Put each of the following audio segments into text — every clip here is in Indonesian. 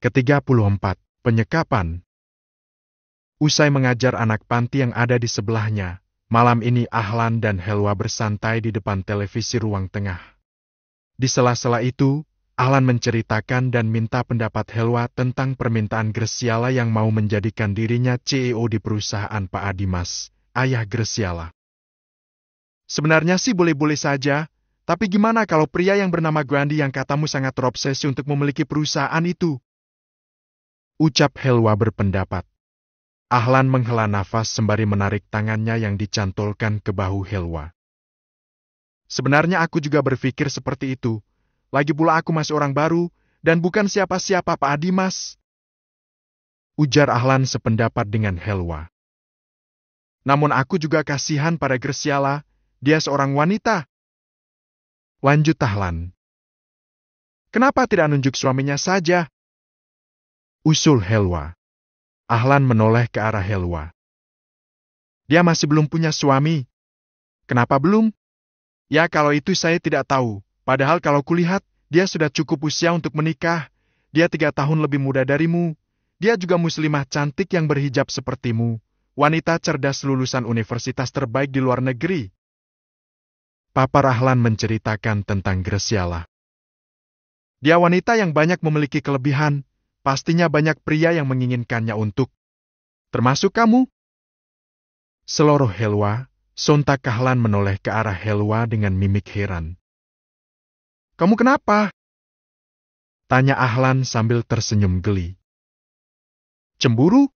Ke-34, Penyekapan. Usai mengajar anak panti yang ada di sebelahnya, malam ini Ahlan dan Helwa bersantai di depan televisi ruang tengah. Di sela-sela itu, Ahlan menceritakan dan minta pendapat Helwa tentang permintaan Graciela yang mau menjadikan dirinya CEO di perusahaan Pak Adimas, ayah Graciela. Sebenarnya sih boleh-boleh saja, tapi gimana kalau pria yang bernama Grandi yang katamu sangat terobsesi untuk memiliki perusahaan itu? Ucap Helwa berpendapat. Ahlan menghela nafas sembari menarik tangannya yang dicantolkan ke bahu Helwa. Sebenarnya aku juga berpikir seperti itu. Lagi pula aku masih orang baru, dan bukan siapa-siapa Pak Adimas. Ujar Ahlan sependapat dengan Helwa. Namun aku juga kasihan pada Graciela, dia seorang wanita. Lanjut Ahlan. Kenapa tidak nunjuk suaminya saja? Usul Helwa. Ahlan menoleh ke arah Helwa. Dia masih belum punya suami. Kenapa belum? Ya kalau itu saya tidak tahu. Padahal kalau kulihat, dia sudah cukup usia untuk menikah. Dia 3 tahun lebih muda darimu. Dia juga muslimah cantik yang berhijab sepertimu. Wanita cerdas lulusan universitas terbaik di luar negeri. Papa Ahlan menceritakan tentang Graciela. Dia wanita yang banyak memiliki kelebihan. Pastinya banyak pria yang menginginkannya untuk. Termasuk kamu? Seloroh Helwa, sontak Ahlan menoleh ke arah Helwa dengan mimik heran. Kamu kenapa? Tanya Ahlan sambil tersenyum geli. Cemburu?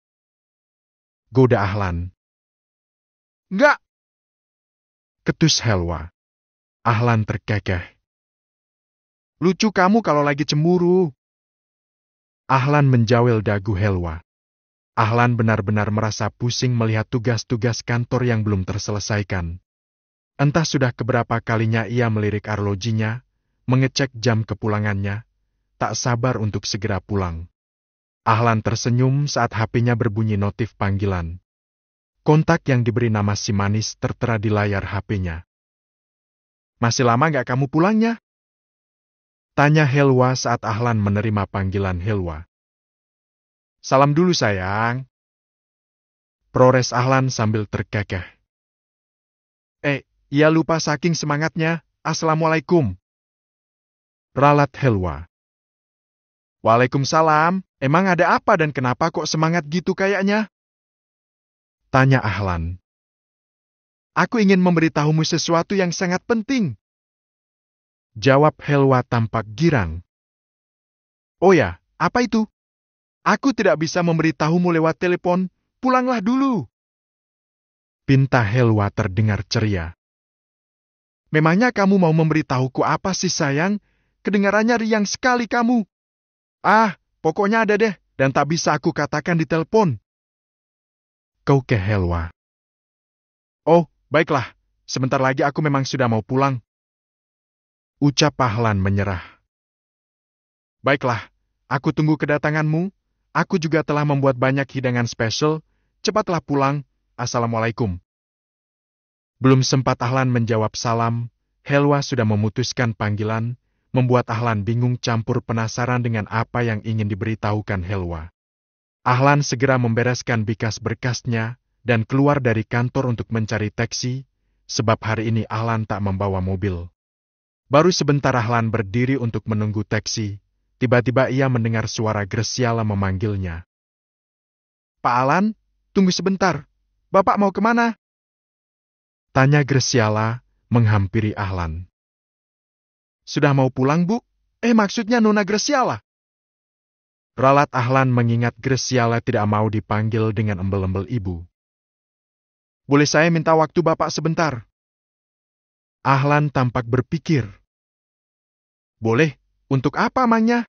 Goda Ahlan. Enggak. Ketus Helwa. Ahlan terkekeh. Lucu kamu kalau lagi cemburu. Ahlan menjawel dagu Helwa. Ahlan benar-benar merasa pusing melihat tugas-tugas kantor yang belum terselesaikan. Entah sudah keberapa kalinya ia melirik arlojinya, mengecek jam kepulangannya, tak sabar untuk segera pulang. Ahlan tersenyum saat HP-nya berbunyi notif panggilan. Kontak yang diberi nama si manis tertera di layar HP-nya. Masih lama gak kamu pulangnya? Tanya Helwa saat Ahlan menerima panggilan Helwa. Salam dulu sayang. Prores Ahlan sambil terkekeh. Ia lupa saking semangatnya. Assalamualaikum. Ralat Helwa. Waalaikumsalam. Emang ada apa dan kenapa kok semangat gitu kayaknya? Tanya Ahlan. Aku ingin memberitahumu sesuatu yang sangat penting. Jawab Helwa tampak girang. Oh ya, apa itu? Aku tidak bisa memberitahumu lewat telepon, pulanglah dulu. Pinta Helwa terdengar ceria. Memangnya kamu mau memberitahuku apa sih sayang? Kedengarannya riang sekali kamu. Pokoknya ada deh, dan tak bisa aku katakan di telepon. Kau ke Helwa. Oh, baiklah, sebentar lagi aku memang sudah mau pulang. Ucap Ahlan menyerah. Baiklah, aku tunggu kedatanganmu. Aku juga telah membuat banyak hidangan spesial. Cepatlah pulang. Assalamualaikum. Belum sempat Ahlan menjawab salam, Helwa sudah memutuskan panggilan, membuat Ahlan bingung campur penasaran dengan apa yang ingin diberitahukan Helwa. Ahlan segera membereskan berkas-berkasnya dan keluar dari kantor untuk mencari taksi, sebab hari ini Ahlan tak membawa mobil. Baru sebentar Ahlan berdiri untuk menunggu taksi, tiba-tiba ia mendengar suara Graciela memanggilnya. Pak Ahlan, tunggu sebentar. Bapak mau kemana? Tanya Graciela, menghampiri Ahlan. Sudah mau pulang, Bu? Maksudnya Nona Graciela. Ralat Ahlan mengingat Graciela tidak mau dipanggil dengan embel-embel ibu. Boleh saya minta waktu Bapak sebentar? Ahlan tampak berpikir. Boleh, untuk apa emangnya?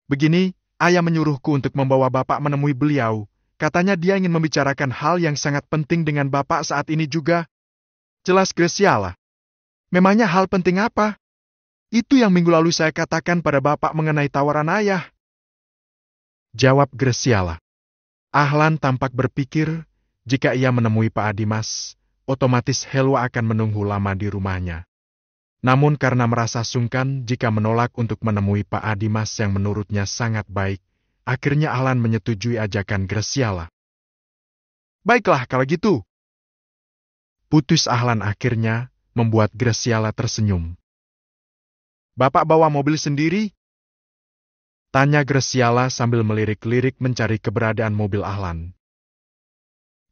Begini, ayah menyuruhku untuk membawa Bapak menemui beliau. Katanya dia ingin membicarakan hal yang sangat penting dengan Bapak saat ini juga. Jelas Graciela. Memangnya hal penting apa? Itu yang minggu lalu saya katakan pada Bapak mengenai tawaran ayah. Jawab Graciela. Ahlan tampak berpikir, jika ia menemui Pak Adimas, otomatis Helwa akan menunggu lama di rumahnya. Namun karena merasa sungkan jika menolak untuk menemui Pak Adimas yang menurutnya sangat baik, Akhirnya Ahlan menyetujui ajakan Graciela. Baiklah kalau gitu. Putus Ahlan akhirnya membuat Graciela tersenyum. Bapak bawa mobil sendiri? Tanya Graciela sambil melirik-lirik mencari keberadaan mobil Ahlan.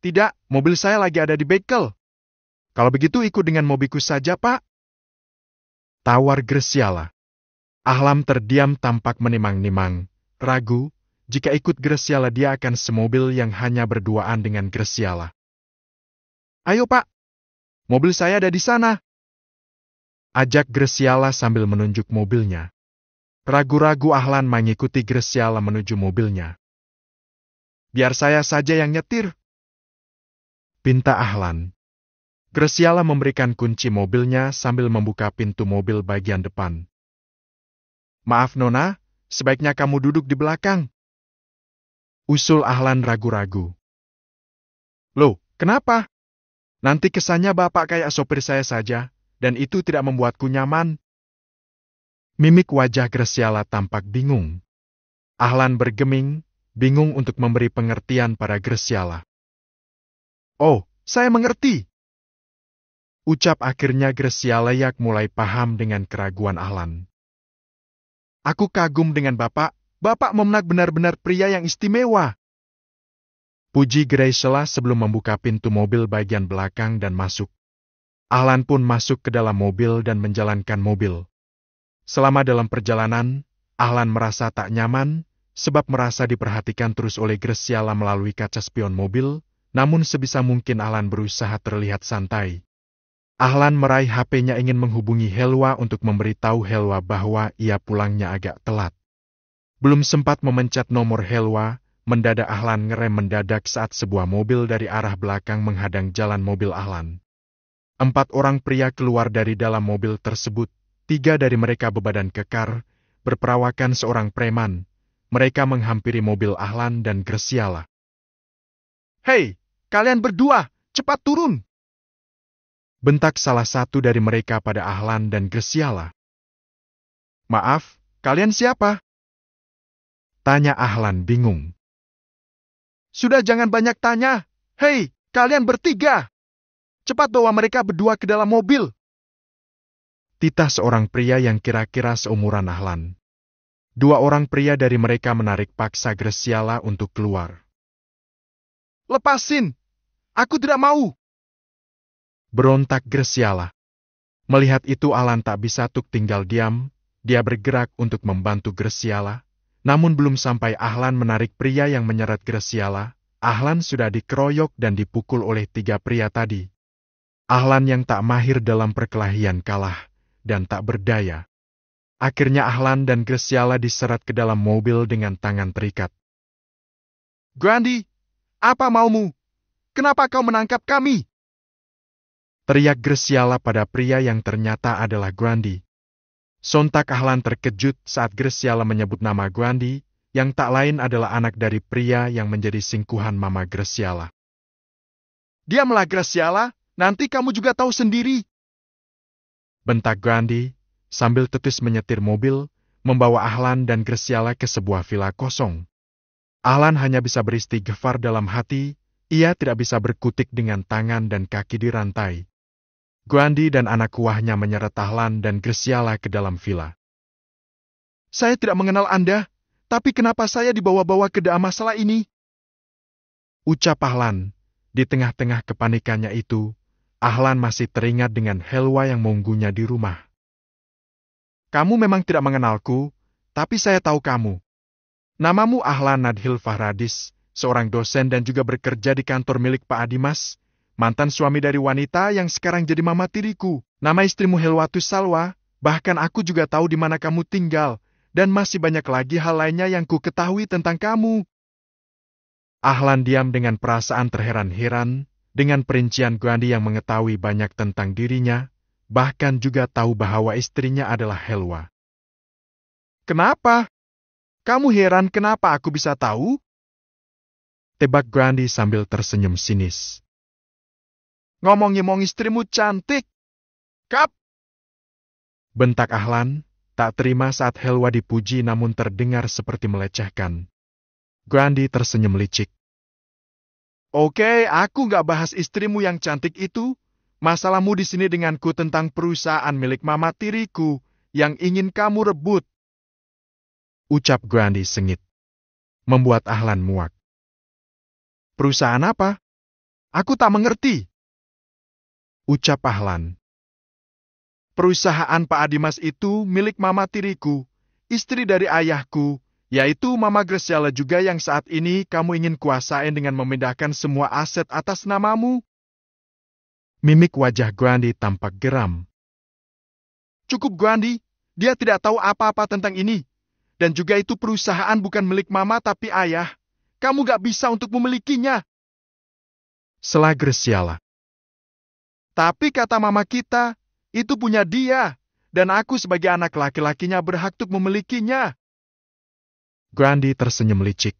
Tidak, mobil saya lagi ada di bengkel. Kalau begitu ikut dengan mobilku saja, Pak. Tawar Graciela. Ahlan terdiam tampak menimang-nimang, ragu, jika ikut Graciela dia akan semobil yang hanya berduaan dengan Graciela. Ayo Pak, mobil saya ada di sana. Ajak Graciela sambil menunjuk mobilnya. Ragu-ragu Ahlan mengikuti Graciela menuju mobilnya. Biar saya saja yang nyetir. Pinta Ahlan. Graciela memberikan kunci mobilnya sambil membuka pintu mobil bagian depan. Maaf Nona, sebaiknya kamu duduk di belakang. Usul Ahlan ragu-ragu. Loh, kenapa? Nanti kesannya Bapak kayak sopir saya saja, dan itu tidak membuatku nyaman. Mimik wajah Graciela tampak bingung. Ahlan bergeming, bingung untuk memberi pengertian pada Graciela. Oh, saya mengerti. Ucap akhirnya Graciela yak mulai paham dengan keraguan Ahlan. Aku kagum dengan Bapak. Bapak Memnak benar-benar pria yang istimewa. Puji Graciela sebelum membuka pintu mobil bagian belakang dan masuk. Ahlan pun masuk ke dalam mobil dan menjalankan mobil. Selama dalam perjalanan, Ahlan merasa tak nyaman, sebab merasa diperhatikan terus oleh Graciela melalui kaca spion mobil, namun sebisa mungkin Ahlan berusaha terlihat santai. Ahlan meraih HP-nya ingin menghubungi Helwa untuk memberitahu Helwa bahwa ia pulangnya agak telat. Belum sempat memencet nomor Helwa, mendadak Ahlan ngerem mendadak saat sebuah mobil dari arah belakang menghadang jalan mobil Ahlan. 4 orang pria keluar dari dalam mobil tersebut, 3 dari mereka berbadan kekar, berperawakan seorang preman. Mereka menghampiri mobil Ahlan dan Graciela. Hei, kalian berdua, cepat turun! Bentak salah satu dari mereka pada Ahlan dan Graciela. Maaf, kalian siapa? Tanya Ahlan bingung. Sudah jangan banyak tanya. Hei, kalian bertiga! Cepat bawa mereka berdua ke dalam mobil. Titah seorang pria yang kira-kira seumuran Ahlan. 2 orang pria dari mereka menarik paksa Graciela untuk keluar. Lepasin! Aku tidak mau! Berontak Graciela. Melihat itu Ahlan tak bisa tinggal diam, dia bergerak untuk membantu Graciela. Namun belum sampai Ahlan menarik pria yang menyeret Graciela, Ahlan sudah dikeroyok dan dipukul oleh 3 pria tadi. Ahlan yang tak mahir dalam perkelahian kalah, dan tak berdaya. Akhirnya Ahlan dan Graciela diseret ke dalam mobil dengan tangan terikat. Grandi, apa maumu? Kenapa kau menangkap kami? Teriak Graciela pada pria yang ternyata adalah Grandi. Sontak Ahlan terkejut saat Graciela menyebut nama Grandi, yang tak lain adalah anak dari pria yang menjadi singkuhan Mama Graciela. Diamlah Graciela, nanti kamu juga tahu sendiri. Bentak Grandi, sambil tetus menyetir mobil, membawa Ahlan dan Graciela ke sebuah villa kosong. Ahlan hanya bisa beristighfar dalam hati, ia tidak bisa berkutik dengan tangan dan kaki dirantai. Grandi dan anak kuahnya menyeret Ahlan dan Graciela ke dalam villa. Saya tidak mengenal Anda, tapi kenapa saya dibawa-bawa ke dalam masalah ini? Ucap Ahlan. Di tengah-tengah kepanikannya itu, Ahlan masih teringat dengan Helwa yang menunggunya di rumah. Kamu memang tidak mengenalku, tapi saya tahu kamu. Namamu Ahlan Nadhil Fahradis, seorang dosen dan juga bekerja di kantor milik Pak Adimas, mantan suami dari wanita yang sekarang jadi mama tiriku. Nama istrimu Helwatus Salwa, bahkan aku juga tahu di mana kamu tinggal, dan masih banyak lagi hal lainnya yang ku ketahui tentang kamu. Ahlan diam dengan perasaan terheran-heran, dengan perincian Grandi yang mengetahui banyak tentang dirinya, bahkan juga tahu bahwa istrinya adalah Helwa. Kenapa? Kamu heran kenapa aku bisa tahu? Tebak Grandi sambil tersenyum sinis. Ngomong-ngomong istrimu cantik. Kap! Bentak Ahlan, tak terima saat Helwa dipuji namun terdengar seperti melecehkan. Grandi tersenyum licik. Oke, aku nggak bahas istrimu yang cantik itu. Masalahmu di sini denganku tentang perusahaan milik mama tiriku yang ingin kamu rebut. Ucap Grandi sengit. Membuat Ahlan muak. Perusahaan apa? Aku tak mengerti. Ucap Ahlan. Perusahaan Pak Adimas itu milik mama tiriku, istri dari ayahku, yaitu Mama Graciela juga yang saat ini kamu ingin kuasain dengan memindahkan semua aset atas namamu. Mimik wajah Grandi tampak geram. Cukup Grandi, dia tidak tahu apa-apa tentang ini. Dan juga itu perusahaan bukan milik mama tapi ayah. Kamu gak bisa untuk memilikinya. Sela Graciela. Tapi kata mama kita, itu punya dia. Dan aku sebagai anak laki-lakinya berhak untuk memilikinya. Grandi tersenyum licik.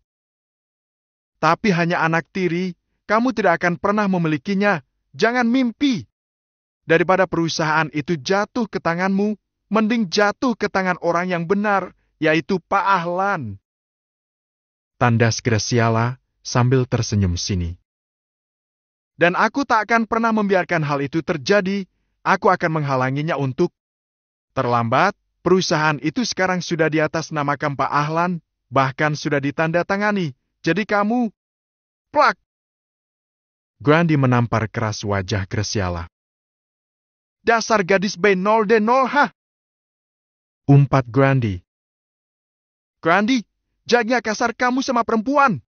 Tapi hanya anak tiri, kamu tidak akan pernah memilikinya. Jangan mimpi. Daripada perusahaan itu jatuh ke tanganmu, mending jatuh ke tangan orang yang benar, yaitu Pak Ahlan. Tandas Graciela sambil tersenyum sini. Dan aku tak akan pernah membiarkan hal itu terjadi. Aku akan menghalanginya untuk terlambat. Perusahaan itu sekarang sudah di atas namakan Pak Ahlan, bahkan sudah ditandatangani. Jadi kamu, plak! Grandi menampar keras wajah Graciela. Dasar gadis B0D0 ha! Umpat Grandi. Grandi, jaga kasar kamu sama perempuan.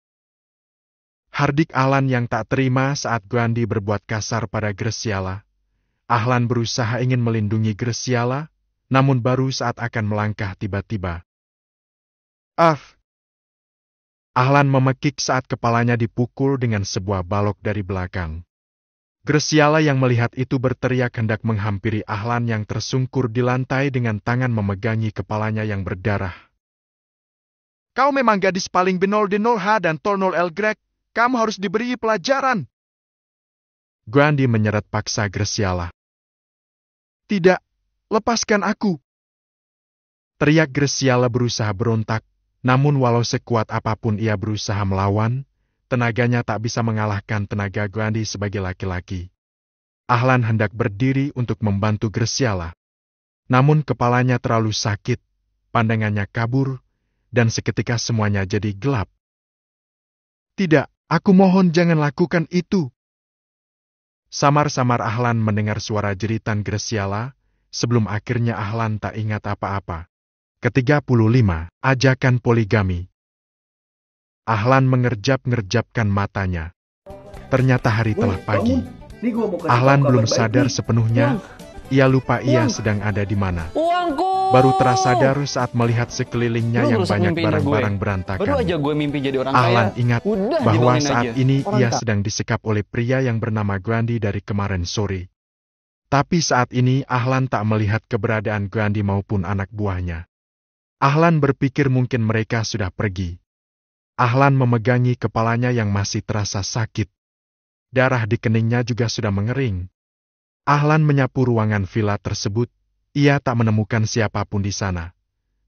Hardik Ahlan yang tak terima saat Grandi berbuat kasar pada Graciela. Ahlan berusaha ingin melindungi Graciela, namun baru saat akan melangkah tiba-tiba. Ahlan memekik saat kepalanya dipukul dengan sebuah balok dari belakang. Graciela yang melihat itu berteriak hendak menghampiri Ahlan yang tersungkur di lantai dengan tangan memegangi kepalanya yang berdarah. Kau memang gadis paling B0D0H dan T0L-Greg. Kamu harus diberi pelajaran. Grandi menyeret paksa Graciela. Tidak, lepaskan aku. Teriak Graciela berusaha berontak, namun walau sekuat apapun ia berusaha melawan, tenaganya tak bisa mengalahkan tenaga Grandi sebagai laki-laki. Ahlan hendak berdiri untuk membantu Graciela. Namun kepalanya terlalu sakit, pandangannya kabur, dan seketika semuanya jadi gelap. Tidak, aku mohon jangan lakukan itu. Samar-samar Ahlan mendengar suara jeritan Graciela, sebelum akhirnya Ahlan tak ingat apa-apa. Ke-35, ajakan poligami. Ahlan mengerjap-ngerjapkan matanya. Ternyata hari telah pagi. Ahlan belum sadar sepenuhnya. Ia lupa ia sedang ada di mana. Baru tersadar saat melihat sekelilingnya yang banyak barang-barang berantakan. Baru aja gue mimpi jadi orang Ahlan kaya. ingat Udah, bahwa jilongin saat aja. ini Orang ia tak. sedang disekap oleh pria yang bernama Grandi dari kemarin sore. Tapi saat ini Ahlan tak melihat keberadaan Grandi maupun anak buahnya. Ahlan berpikir mungkin mereka sudah pergi. Ahlan memegangi kepalanya yang masih terasa sakit. Darah di keningnya juga sudah mengering. Ahlan menyapu ruangan villa tersebut. Ia tak menemukan siapapun di sana.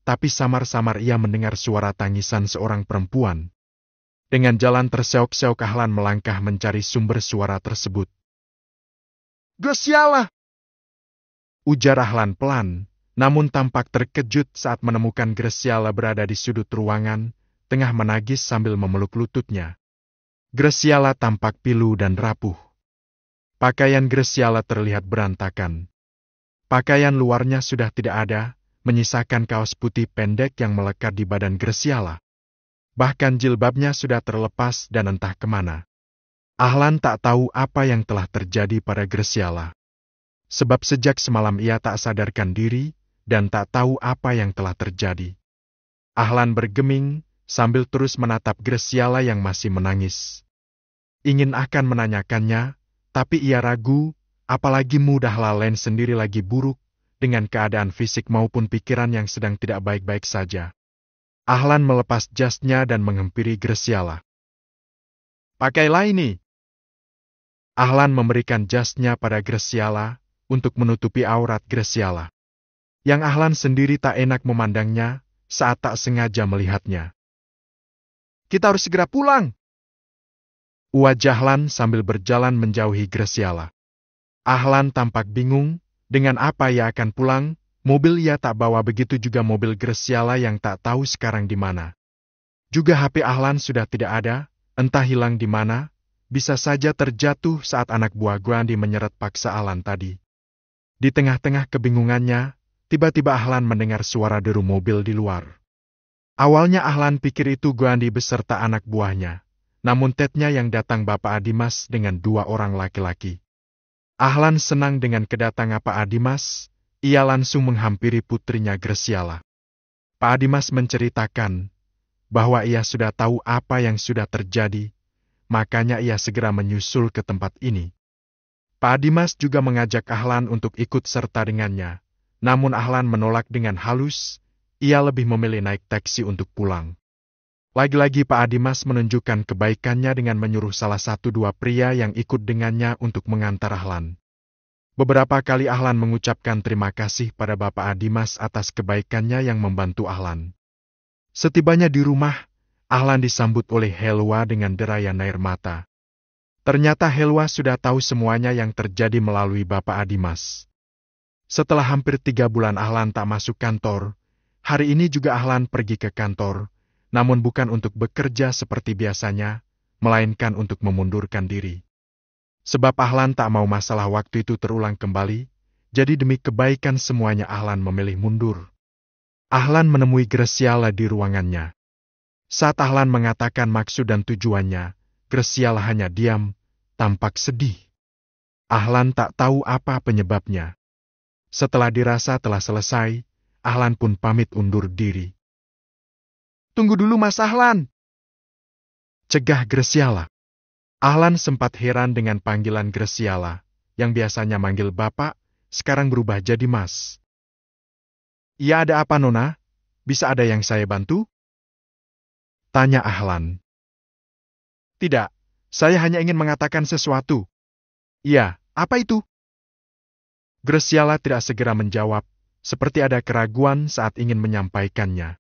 Tapi samar-samar ia mendengar suara tangisan seorang perempuan. Dengan jalan terseok-seok Ahlan melangkah mencari sumber suara tersebut. Graciela! Ujar Ahlan pelan, namun tampak terkejut saat menemukan Graciela berada di sudut ruangan, tengah menagis sambil memeluk lututnya. Graciela tampak pilu dan rapuh. Pakaian Graciela terlihat berantakan. Pakaian luarnya sudah tidak ada, menyisakan kaos putih pendek yang melekat di badan Graciela. Bahkan jilbabnya sudah terlepas dan entah kemana. Ahlan tak tahu apa yang telah terjadi pada Graciela. Sebab sejak semalam ia tak sadarkan diri dan tak tahu apa yang telah terjadi. Ahlan bergeming sambil terus menatap Graciela yang masih menangis. Ingin akan menanyakannya, tapi ia ragu, apalagi mudah Lalen sendiri lagi buruk, dengan keadaan fisik maupun pikiran yang sedang tidak baik-baik saja. Ahlan melepas jasnya dan menghampiri Graciela. Pakailah ini. Ahlan memberikan jasnya pada Graciela untuk menutupi aurat Graciela. Yang Ahlan sendiri tak enak memandangnya saat tak sengaja melihatnya. kita harus segera pulang. Uwa Jahlan sambil berjalan menjauhi Graciela. Ahlan tampak bingung, dengan apa ia akan pulang, mobil ia tak bawa begitu juga mobil Graciela yang tak tahu sekarang di mana. Juga HP Ahlan sudah tidak ada, entah hilang di mana, bisa saja terjatuh saat anak buah Guandi menyeret paksa Ahlan tadi. Di tengah-tengah kebingungannya, tiba-tiba Ahlan mendengar suara deru mobil di luar. Awalnya Ahlan pikir itu Guandi beserta anak buahnya. Namun tetnya yang datang Bapak Adimas dengan 2 orang laki-laki. Ahlan senang dengan kedatangan Pak Adimas, ia langsung menghampiri putrinya Graciela. Pak Adimas menceritakan bahwa ia sudah tahu apa yang sudah terjadi, makanya ia segera menyusul ke tempat ini. Pak Adimas juga mengajak Ahlan untuk ikut serta dengannya, namun Ahlan menolak dengan halus, ia lebih memilih naik taksi untuk pulang. Lagi-lagi Pak Adimas menunjukkan kebaikannya dengan menyuruh salah 1-2 pria yang ikut dengannya untuk mengantar Ahlan. Beberapa kali Ahlan mengucapkan terima kasih pada Bapak Adimas atas kebaikannya yang membantu Ahlan. Setibanya di rumah, Ahlan disambut oleh Helwa dengan derayan air mata. Ternyata Helwa sudah tahu semuanya yang terjadi melalui Bapak Adimas. Setelah hampir 3 bulan Ahlan tak masuk kantor, hari ini juga Ahlan pergi ke kantor, namun bukan untuk bekerja seperti biasanya, melainkan untuk memundurkan diri. Sebab Ahlan tak mau masalah waktu itu terulang kembali, jadi demi kebaikan semuanya Ahlan memilih mundur. Ahlan menemui Graciela di ruangannya. Saat Ahlan mengatakan maksud dan tujuannya, Graciela hanya diam, tampak sedih. Ahlan tak tahu apa penyebabnya. Setelah dirasa telah selesai, Ahlan pun pamit undur diri. Tunggu dulu Mas Ahlan, cegah Graciela. Ahlan sempat heran dengan panggilan Graciela, yang biasanya manggil Bapak, sekarang berubah jadi Mas. Ya ada apa Nona? Bisa ada yang saya bantu? Tanya Ahlan. Tidak, saya hanya ingin mengatakan sesuatu. Ya, apa itu? Graciela tidak segera menjawab, seperti ada keraguan saat ingin menyampaikannya.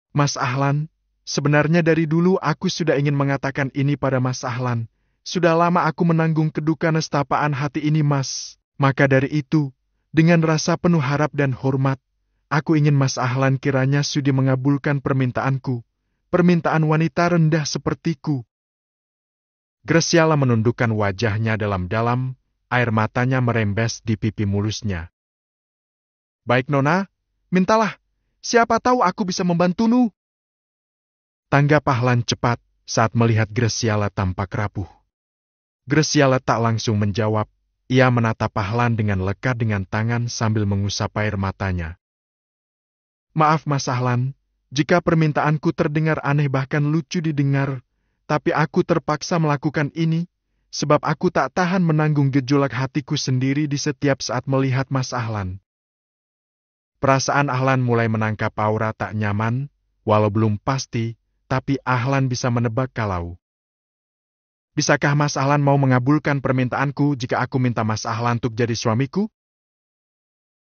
Mas Ahlan, sebenarnya dari dulu aku sudah ingin mengatakan ini pada Mas Ahlan. Sudah lama aku menanggung kedukaan nestapaan hati ini Mas. Maka dari itu, dengan rasa penuh harap dan hormat, aku ingin Mas Ahlan kiranya sudi mengabulkan permintaanku. Permintaan wanita rendah sepertiku. Graciela menundukkan wajahnya dalam-dalam, air matanya merembes di pipi mulusnya. Baik Nona, mintalah. Siapa tahu aku bisa membantumu. Tanggap Ahlan cepat saat melihat Graciela tampak rapuh. Graciela tak langsung menjawab, ia menatap Ahlan dengan lekat dengan tangan sambil mengusap air matanya. Maaf Mas Ahlan, jika permintaanku terdengar aneh bahkan lucu didengar, tapi aku terpaksa melakukan ini, sebab aku tak tahan menanggung gejolak hatiku sendiri di setiap saat melihat Mas Ahlan. Perasaan Ahlan mulai menangkap aura tak nyaman, walau belum pasti, tapi Ahlan bisa menebak kalau. Bisakah Mas Ahlan mau mengabulkan permintaanku jika aku minta Mas Ahlan untuk jadi suamiku?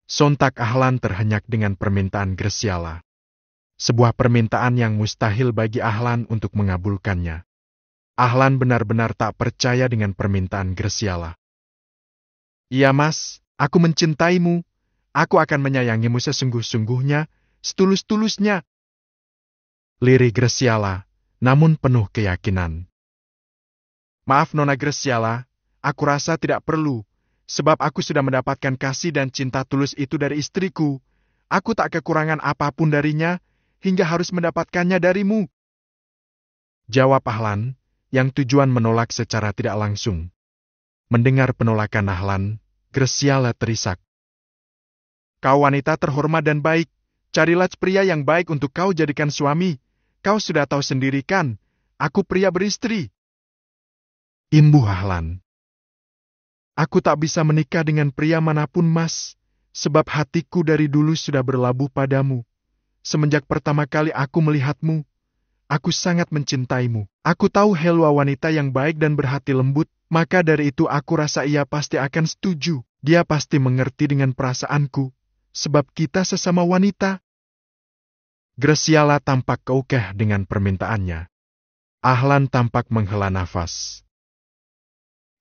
Sontak Ahlan terhenyak dengan permintaan Graciela. Sebuah permintaan yang mustahil bagi Ahlan untuk mengabulkannya. Ahlan benar-benar tak percaya dengan permintaan Graciela. Iya Mas, aku mencintaimu. Aku akan menyayangimu sesungguh-sungguhnya, setulus-tulusnya. Lirih Graciela, namun penuh keyakinan. Maaf Nona Graciela, aku rasa tidak perlu, sebab aku sudah mendapatkan kasih dan cinta tulus itu dari istriku. Aku tak kekurangan apapun darinya, hingga harus mendapatkannya darimu. Jawab Ahlan, yang tujuan menolak secara tidak langsung. Mendengar penolakan Ahlan, Graciela terisak. Kau wanita terhormat dan baik, carilah pria yang baik untuk kau jadikan suami. Kau sudah tahu sendiri kan, aku pria beristri. Imbuh Ahlan. Aku tak bisa menikah dengan pria manapun Mas, sebab hatiku dari dulu sudah berlabuh padamu. Semenjak pertama kali aku melihatmu, aku sangat mencintaimu. Aku tahu Helwa wanita yang baik dan berhati lembut, maka dari itu aku rasa ia pasti akan setuju. Dia pasti mengerti dengan perasaanku. Sebab kita sesama wanita. Graciela tampak keukeh dengan permintaannya. Ahlan tampak menghela nafas.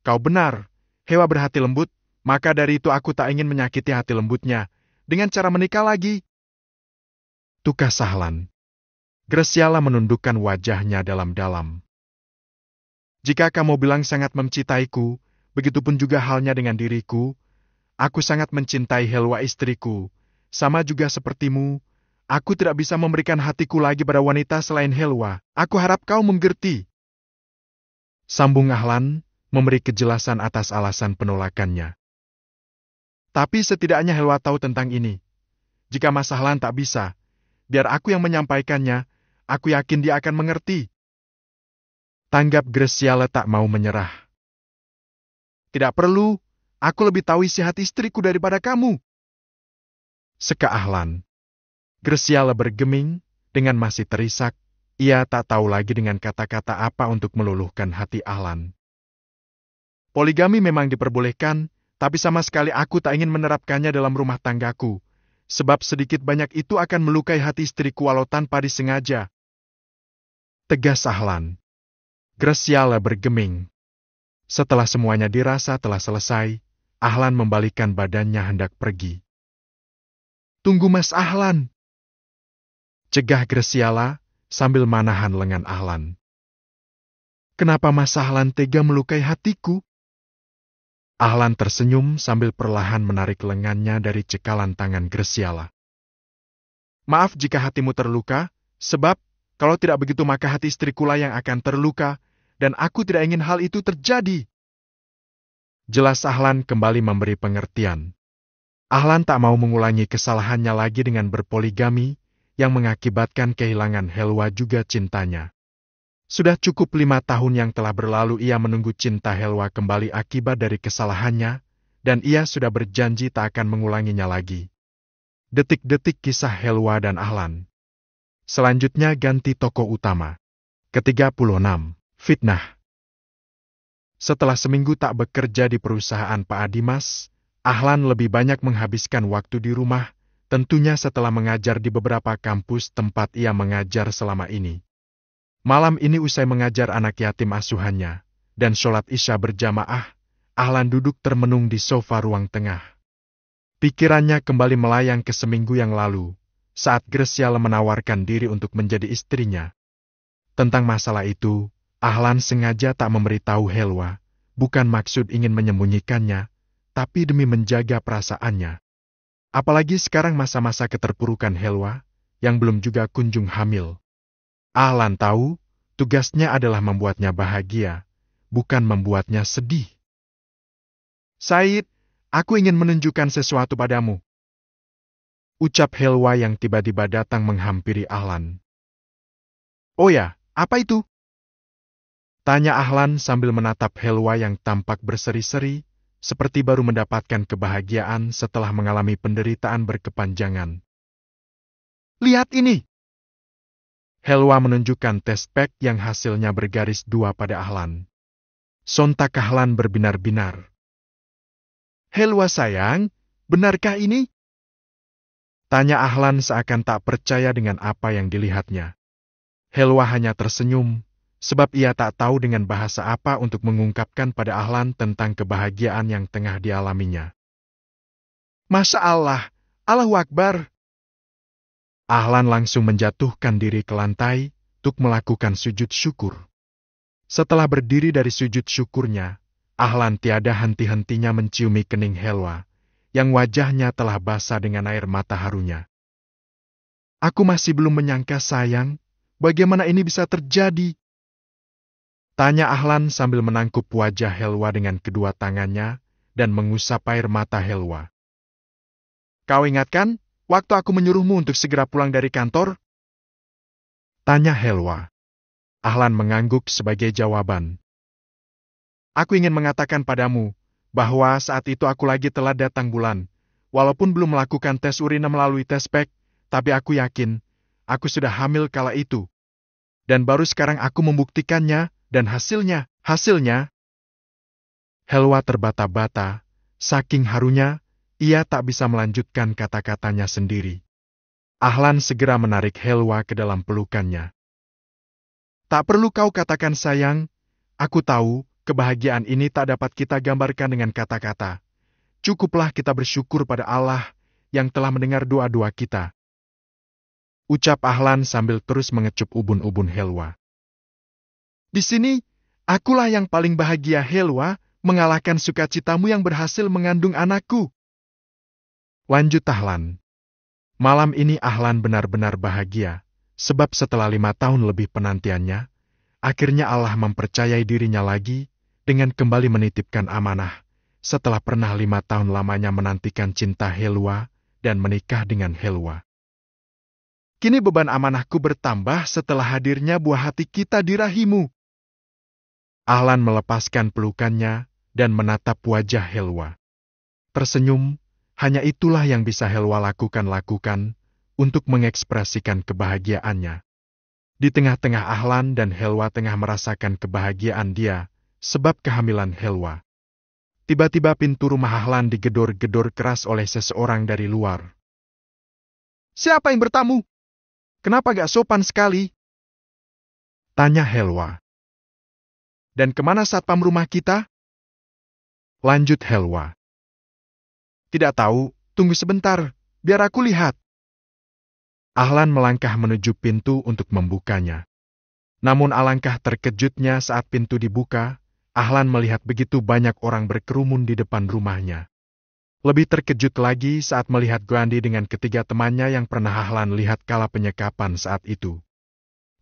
Kau benar, Hewa berhati lembut, maka dari itu aku tak ingin menyakiti hati lembutnya dengan cara menikah lagi. Tukas Ahlan. Graciela menundukkan wajahnya dalam-dalam. Jika kamu bilang sangat mencintaiku, begitupun juga halnya dengan diriku. Aku sangat mencintai Helwa istriku. Sama juga sepertimu, aku tidak bisa memberikan hatiku lagi pada wanita selain Helwa. Aku harap kau mengerti. Sambung Ahlan, memberi kejelasan atas alasan penolakannya. Tapi setidaknya Helwa tahu tentang ini. Jika Mas Ahlan tak bisa, biar aku yang menyampaikannya, aku yakin dia akan mengerti. Tanggap Graciela tak mau menyerah. Tidak perlu, aku lebih tahu isi hati istriku daripada kamu. Seka Ahlan. Graciela bergeming, dengan masih terisak, ia tak tahu lagi dengan kata-kata apa untuk meluluhkan hati Ahlan. Poligami memang diperbolehkan, tapi sama sekali aku tak ingin menerapkannya dalam rumah tanggaku, sebab sedikit banyak itu akan melukai hati istriku walau tanpa disengaja. Tegas Ahlan. Graciela bergeming. Setelah semuanya dirasa telah selesai, Ahlan membalikkan badannya hendak pergi. Tunggu Mas Ahlan, cegah Graciela sambil manahan lengan Ahlan. Kenapa Mas Ahlan tega melukai hatiku? Ahlan tersenyum sambil perlahan menarik lengannya dari cekalan tangan Graciela. Maaf jika hatimu terluka, sebab kalau tidak begitu maka hati istrikulah yang akan terluka, dan aku tidak ingin hal itu terjadi. Jelas Ahlan kembali memberi pengertian. Ahlan tak mau mengulangi kesalahannya lagi dengan berpoligami, yang mengakibatkan kehilangan Helwa juga cintanya. Sudah cukup 5 tahun yang telah berlalu ia menunggu cinta Helwa kembali akibat dari kesalahannya, dan ia sudah berjanji tak akan mengulanginya lagi. Detik-detik kisah Helwa dan Ahlan. Selanjutnya ganti tokoh utama. Ke-36. Fitnah. Setelah seminggu tak bekerja di perusahaan Pak Adimas, Ahlan lebih banyak menghabiskan waktu di rumah, tentunya setelah mengajar di beberapa kampus tempat ia mengajar selama ini. Malam ini usai mengajar anak yatim asuhannya, dan sholat Isya berjamaah, Ahlan duduk termenung di sofa ruang tengah. Pikirannya kembali melayang ke seminggu yang lalu, saat Graciela menawarkan diri untuk menjadi istrinya. Tentang masalah itu, Ahlan sengaja tak memberitahu Helwa, bukan maksud ingin menyembunyikannya, tapi demi menjaga perasaannya. Apalagi sekarang masa-masa keterpurukan Helwa, yang belum juga kunjung hamil. Ahlan tahu, tugasnya adalah membuatnya bahagia, bukan membuatnya sedih. Said, aku ingin menunjukkan sesuatu padamu. Ucap Helwa yang tiba-tiba datang menghampiri Ahlan. Oh ya, apa itu? Tanya Ahlan sambil menatap Helwa yang tampak berseri-seri, seperti baru mendapatkan kebahagiaan setelah mengalami penderitaan berkepanjangan. Lihat ini! Helwa menunjukkan test pack yang hasilnya bergaris 2 pada Ahlan. Sontak Ahlan berbinar-binar. Helwa sayang, benarkah ini? Tanya Ahlan seakan tak percaya dengan apa yang dilihatnya. Helwa hanya tersenyum, sebab ia tak tahu dengan bahasa apa untuk mengungkapkan pada Ahlan tentang kebahagiaan yang tengah dialaminya. Masya Allah, Allahu Akbar. Ahlan langsung menjatuhkan diri ke lantai untuk melakukan sujud syukur. Setelah berdiri dari sujud syukurnya, Ahlan tiada henti-hentinya menciumi kening Helwa, yang wajahnya telah basah dengan air mata harunya. Aku masih belum menyangka sayang, bagaimana ini bisa terjadi? Tanya Ahlan sambil menangkup wajah Helwa dengan kedua tangannya dan mengusap air mata Helwa. Kau ingatkan, waktu aku menyuruhmu untuk segera pulang dari kantor? Tanya Helwa. Ahlan mengangguk sebagai jawaban. Aku ingin mengatakan padamu, bahwa saat itu aku lagi telah datang bulan, walaupun belum melakukan tes urina melalui tes pack, tapi aku yakin, aku sudah hamil kala itu. Dan baru sekarang aku membuktikannya, dan hasilnya. Helwa terbata-bata, saking harunya, ia tak bisa melanjutkan kata-katanya sendiri. Ahlan segera menarik Helwa ke dalam pelukannya. Tak perlu kau katakan sayang, aku tahu, kebahagiaan ini tak dapat kita gambarkan dengan kata-kata. Cukuplah kita bersyukur pada Allah yang telah mendengar doa-doa kita. Ucap Ahlan sambil terus mengecup ubun-ubun Helwa. Di sini, akulah yang paling bahagia Helwa, mengalahkan sukacitamu yang berhasil mengandung anakku. Lanjut Ahlan. Malam ini Ahlan benar-benar bahagia, sebab setelah 5 tahun lebih penantiannya, akhirnya Allah mempercayai dirinya lagi dengan kembali menitipkan amanah, setelah pernah 5 tahun lamanya menantikan cinta Helwa dan menikah dengan Helwa. Kini beban amanahku bertambah setelah hadirnya buah hati kita di rahimu. Ahlan melepaskan pelukannya dan menatap wajah Helwa. Tersenyum, hanya itulah yang bisa Helwa lakukan untuk mengekspresikan kebahagiaannya. Di tengah-tengah Ahlan dan Helwa tengah merasakan kebahagiaan dia, sebab kehamilan Helwa. Tiba-tiba pintu rumah Ahlan digedor-gedor keras oleh seseorang dari luar. Siapa yang bertamu? Kenapa gak sopan sekali? Tanya Helwa. Dan kemana satpam rumah kita? Lanjut Helwa. Tidak tahu, tunggu sebentar, biar aku lihat. Ahlan melangkah menuju pintu untuk membukanya. Namun alangkah terkejutnya saat pintu dibuka, Ahlan melihat begitu banyak orang berkerumun di depan rumahnya. Lebih terkejut lagi saat melihat Grandi dengan ketiga temannya yang pernah Ahlan lihat kala penyekapan saat itu.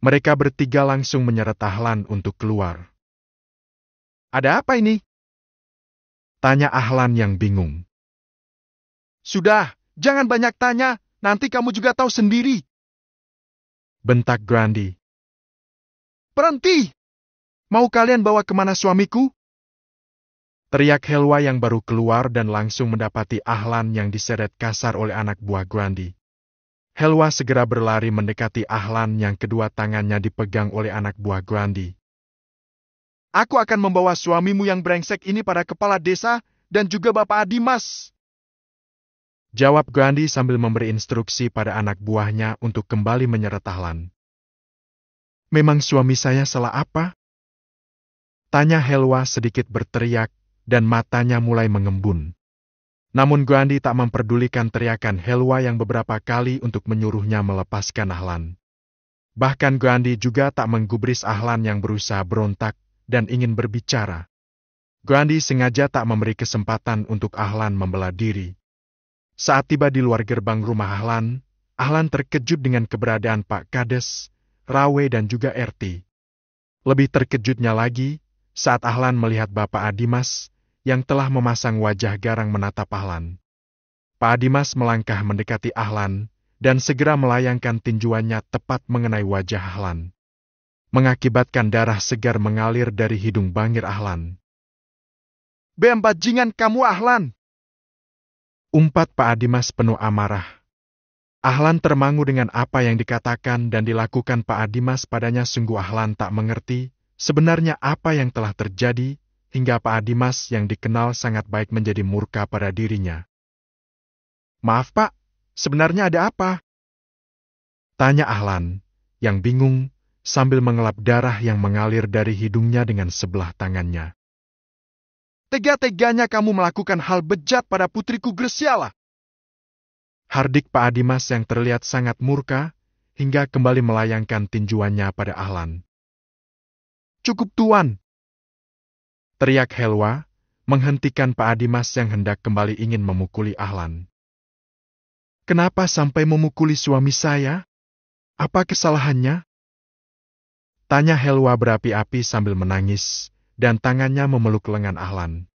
Mereka bertiga langsung menyeret Ahlan untuk keluar. Ada apa ini? Tanya Ahlan yang bingung. Sudah, jangan banyak tanya, nanti kamu juga tahu sendiri. Bentak Grandi. Berhenti! Mau kalian bawa kemana suamiku? Teriak Helwa yang baru keluar dan langsung mendapati Ahlan yang diseret kasar oleh anak buah Grandi. Helwa segera berlari mendekati Ahlan yang kedua tangannya dipegang oleh anak buah Grandi. Aku akan membawa suamimu yang brengsek ini pada kepala desa dan juga Bapak Adimas. Jawab Grandi sambil memberi instruksi pada anak buahnya untuk kembali menyeret Ahlan. Memang suami saya salah apa? Tanya Helwa sedikit berteriak dan matanya mulai mengembun. Namun Grandi tak memperdulikan teriakan Helwa yang beberapa kali untuk menyuruhnya melepaskan Ahlan. Bahkan Grandi juga tak menggubris Ahlan yang berusaha berontak dan ingin berbicara. Grandi sengaja tak memberi kesempatan untuk Ahlan membela diri. Saat tiba di luar gerbang rumah Ahlan, Ahlan terkejut dengan keberadaan Pak Kades, Rawe dan juga Erti. Lebih terkejutnya lagi, saat Ahlan melihat Bapak Adimas, yang telah memasang wajah garang menatap Ahlan. Pak Adimas melangkah mendekati Ahlan, dan segera melayangkan tinjuannya tepat mengenai wajah Ahlan. Mengakibatkan darah segar mengalir dari hidung bangir Ahlan. Bajingan kamu Ahlan! Umpat Pak Adimas penuh amarah. Ahlan termangu dengan apa yang dikatakan dan dilakukan Pak Adimas padanya. Sungguh Ahlan tak mengerti sebenarnya apa yang telah terjadi hingga Pak Adimas yang dikenal sangat baik menjadi murka pada dirinya. Maaf Pak, sebenarnya ada apa? Tanya Ahlan, yang bingung sambil mengelap darah yang mengalir dari hidungnya dengan sebelah tangannya. Tega-teganya kamu melakukan hal bejat pada putriku Graciela. Hardik Pak Adimas yang terlihat sangat murka, hingga kembali melayangkan tinjuannya pada Ahlan. Cukup Tuan! Teriak Helwa, menghentikan Pak Adimas yang hendak kembali ingin memukuli Ahlan. Kenapa sampai memukuli suami saya? Apa kesalahannya? Tanya Helwa berapi-api sambil menangis, dan tangannya memeluk lengan Ahlan.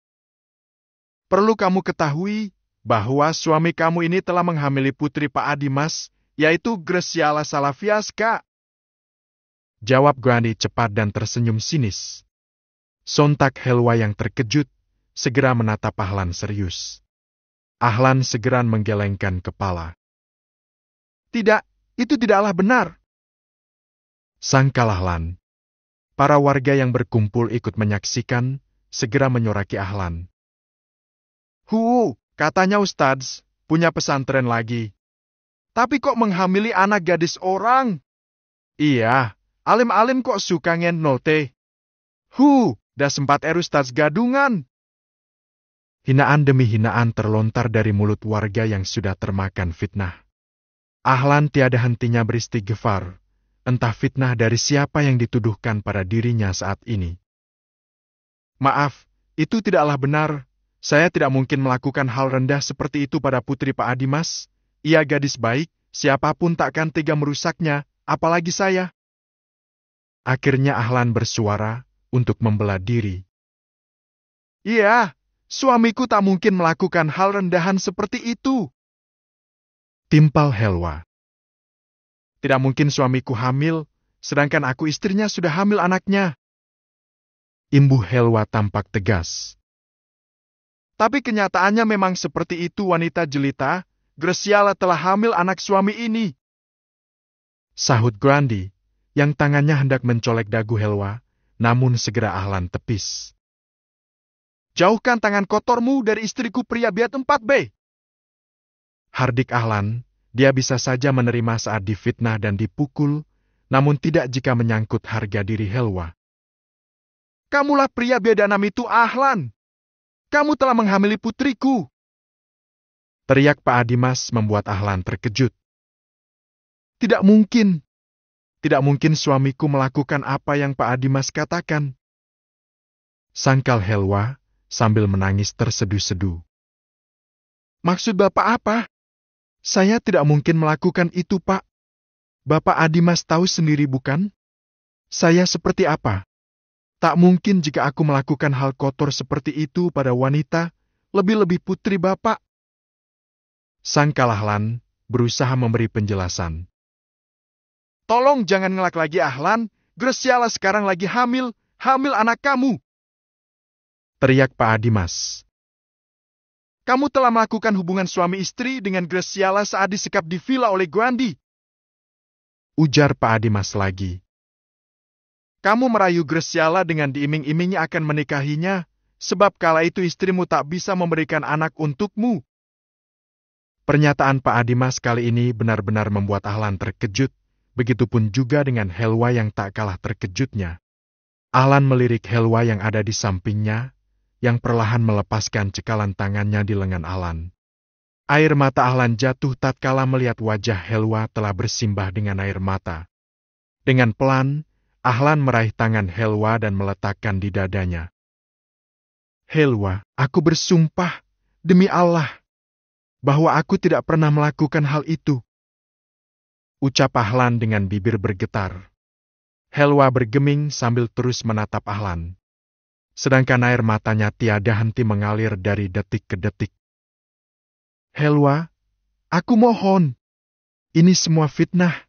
Perlu kamu ketahui bahwa suami kamu ini telah menghamili putri Pak Adimas, yaitu Graciela Salafiaska. Jawab Grandi cepat dan tersenyum sinis. Sontak Helwa yang terkejut, segera menatap Ahlan serius. Ahlan segera menggelengkan kepala. Tidak, itu tidaklah benar. Sangkal Ahlan. Para warga yang berkumpul ikut menyaksikan, segera menyoraki Ahlan. Katanya Ustadz, punya pesantren lagi. Tapi kok menghamili anak gadis orang? Iya, alim-alim kok suka ngenol teh. Dah sempat erustas gadungan. Hinaan demi hinaan terlontar dari mulut warga yang sudah termakan fitnah. Ahlan tiada hentinya beristighfar, entah fitnah dari siapa yang dituduhkan pada dirinya saat ini. Maaf, itu tidaklah benar. Saya tidak mungkin melakukan hal rendah seperti itu pada putri Pak Adimas. Ia gadis baik, siapapun takkan tega merusaknya, apalagi saya. Akhirnya Ahlan bersuara untuk membela diri. Iya, suamiku tak mungkin melakukan hal rendahan seperti itu. Timpal Helwa. Tidak mungkin suamiku hamil, sedangkan aku istrinya sudah hamil anaknya. Imbuh Helwa tampak tegas. Tapi kenyataannya memang seperti itu wanita jelita, Graciela telah hamil anak suami ini. Sahut Grandi, yang tangannya hendak mencolek dagu Helwa, namun segera Ahlan tepis. Jauhkan tangan kotormu dari istriku pria biat 4B. Hardik Ahlan, dia bisa saja menerima saat difitnah dan dipukul, namun tidak jika menyangkut harga diri Helwa. Kamulah pria bedanam itu Ahlan. Kamu telah menghamili putriku. Teriak Pak Adimas membuat Ahlan terkejut. Tidak mungkin. Tidak mungkin suamiku melakukan apa yang Pak Adimas katakan. Sangkal Helwa sambil menangis terseduh-seduh. Maksud Bapak apa? Saya tidak mungkin melakukan itu, Pak. Bapak Adimas tahu sendiri bukan? Saya seperti apa? Tak mungkin jika aku melakukan hal kotor seperti itu pada wanita, lebih-lebih putri Bapak. Sangkal Ahlan berusaha memberi penjelasan. Tolong jangan ngelak lagi Ahlan, Graciela sekarang lagi hamil anak kamu. Teriak Pak Adimas. Kamu telah melakukan hubungan suami istri dengan Graciela saat disekap di villa oleh Grandi. Ujar Pak Adimas lagi. Kamu merayu Graciela dengan diiming-imingi akan menikahinya, sebab kala itu istrimu tak bisa memberikan anak untukmu. Pernyataan Pak Adimas kali ini benar-benar membuat Ahlan terkejut, begitupun juga dengan Helwa yang tak kalah terkejutnya. Ahlan melirik Helwa yang ada di sampingnya, yang perlahan melepaskan cekalan tangannya di lengan Ahlan. Air mata Ahlan jatuh tatkala melihat wajah Helwa telah bersimbah dengan air mata. Dengan pelan, Ahlan meraih tangan Helwa dan meletakkan di dadanya. Helwa, aku bersumpah, demi Allah, bahwa aku tidak pernah melakukan hal itu. Ucap Ahlan dengan bibir bergetar. Helwa bergeming sambil terus menatap Ahlan. Sedangkan air matanya tiada henti mengalir dari detik ke detik. Helwa, aku mohon. Ini semua fitnah.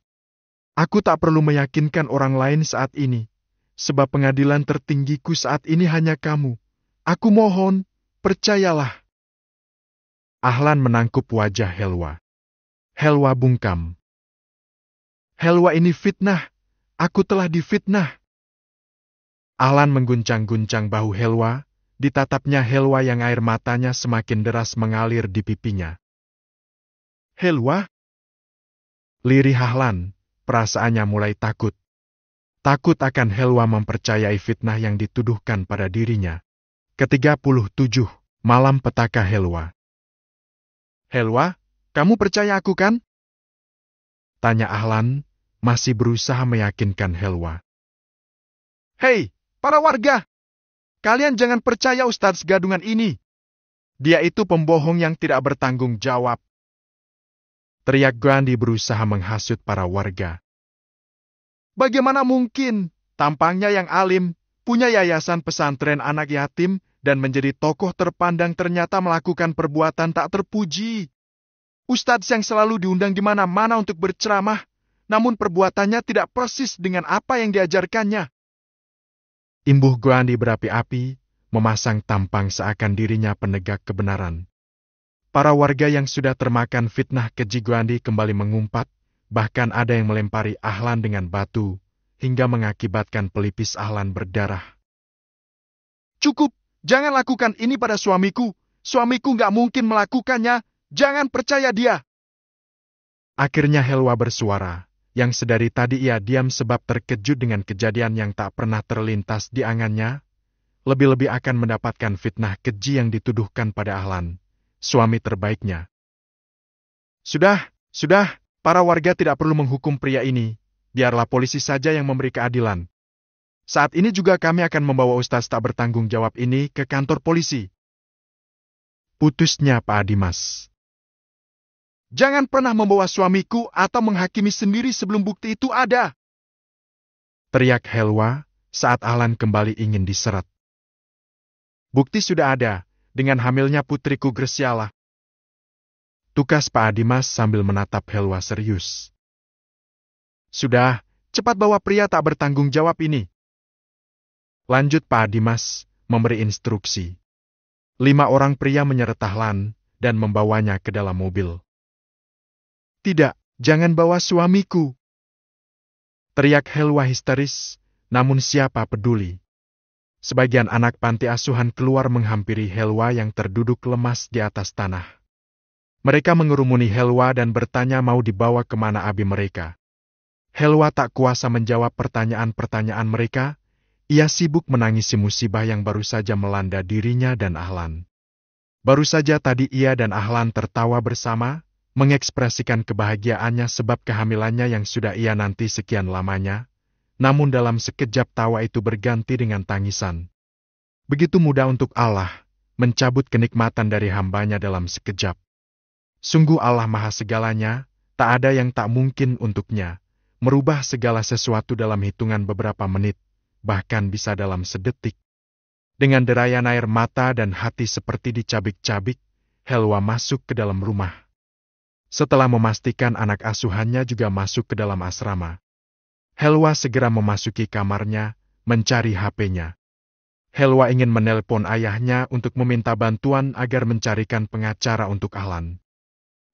Aku tak perlu meyakinkan orang lain saat ini, sebab pengadilan tertinggiku saat ini hanya kamu. Aku mohon, percayalah. Ahlan menangkup wajah Helwa. Helwa bungkam. Helwa ini fitnah. Aku telah difitnah. Ahlan mengguncang-guncang bahu Helwa, ditatapnya Helwa yang air matanya semakin deras mengalir di pipinya. Helwa? Lirih Ahlan. Perasaannya mulai takut. Takut akan Helwa mempercayai fitnah yang dituduhkan pada dirinya. Ke-37, malam petaka Helwa. Helwa, kamu percaya aku kan? Tanya Ahlan, masih berusaha meyakinkan Helwa. Hei, para warga! Kalian jangan percaya Ustadz gadungan ini. Dia itu pembohong yang tidak bertanggung jawab. Teriak Grandi berusaha menghasut para warga. Bagaimana mungkin? Tampangnya yang alim, punya yayasan pesantren anak yatim, dan menjadi tokoh terpandang ternyata melakukan perbuatan tak terpuji. Ustadz yang selalu diundang di mana-mana untuk berceramah, namun perbuatannya tidak persis dengan apa yang diajarkannya. Imbuh Grandi berapi-api, memasang tampang seakan dirinya penegak kebenaran. Para warga yang sudah termakan fitnah keji Grandi kembali mengumpat, bahkan ada yang melempari Ahlan dengan batu, hingga mengakibatkan pelipis Ahlan berdarah. Cukup, jangan lakukan ini pada suamiku. Suamiku nggak mungkin melakukannya, jangan percaya dia. Akhirnya Helwa bersuara, yang sedari tadi ia diam sebab terkejut dengan kejadian yang tak pernah terlintas di angannya, lebih-lebih akan mendapatkan fitnah keji yang dituduhkan pada Ahlan, suami terbaiknya. Sudah, para warga tidak perlu menghukum pria ini, biarlah polisi saja yang memberi keadilan. Saat ini juga kami akan membawa Ustaz tak bertanggung jawab ini ke kantor polisi. Putusnya Pak Dimas. Jangan pernah membawa suamiku atau menghakimi sendiri sebelum bukti itu ada. Teriak Helwa saat Ahlan kembali ingin diseret. Bukti sudah ada, dengan hamilnya putriku Gresyalah. Tukas Pak Dimas sambil menatap Helwa serius. Sudah, cepat bawa pria tak bertanggung jawab ini. Lanjut Pak Dimas, memberi instruksi. 5 orang pria menyeret Ahlan dan membawanya ke dalam mobil. Tidak, jangan bawa suamiku. Teriak Helwa histeris, namun siapa peduli. Sebagian anak panti asuhan keluar menghampiri Helwa yang terduduk lemas di atas tanah. Mereka mengerumuni Helwa dan bertanya mau dibawa kemana abi mereka. Helwa tak kuasa menjawab pertanyaan-pertanyaan mereka. Ia sibuk menangisi musibah yang baru saja melanda dirinya dan Ahlan. Baru saja tadi ia dan Ahlan tertawa bersama, mengekspresikan kebahagiaannya sebab kehamilannya yang sudah ia nanti sekian lamanya, namun dalam sekejap tawa itu berganti dengan tangisan. Begitu mudah untuk Allah mencabut kenikmatan dari hambanya dalam sekejap. Sungguh Allah Maha Segalanya, tak ada yang tak mungkin untuknya, merubah segala sesuatu dalam hitungan beberapa menit, bahkan bisa dalam sedetik. Dengan derayan air mata dan hati seperti dicabik-cabik, Helwa masuk ke dalam rumah. Setelah memastikan anak asuhannya juga masuk ke dalam asrama, Helwa segera memasuki kamarnya, mencari HP-nya. Helwa ingin menelpon ayahnya untuk meminta bantuan agar mencarikan pengacara untuk Ahlan.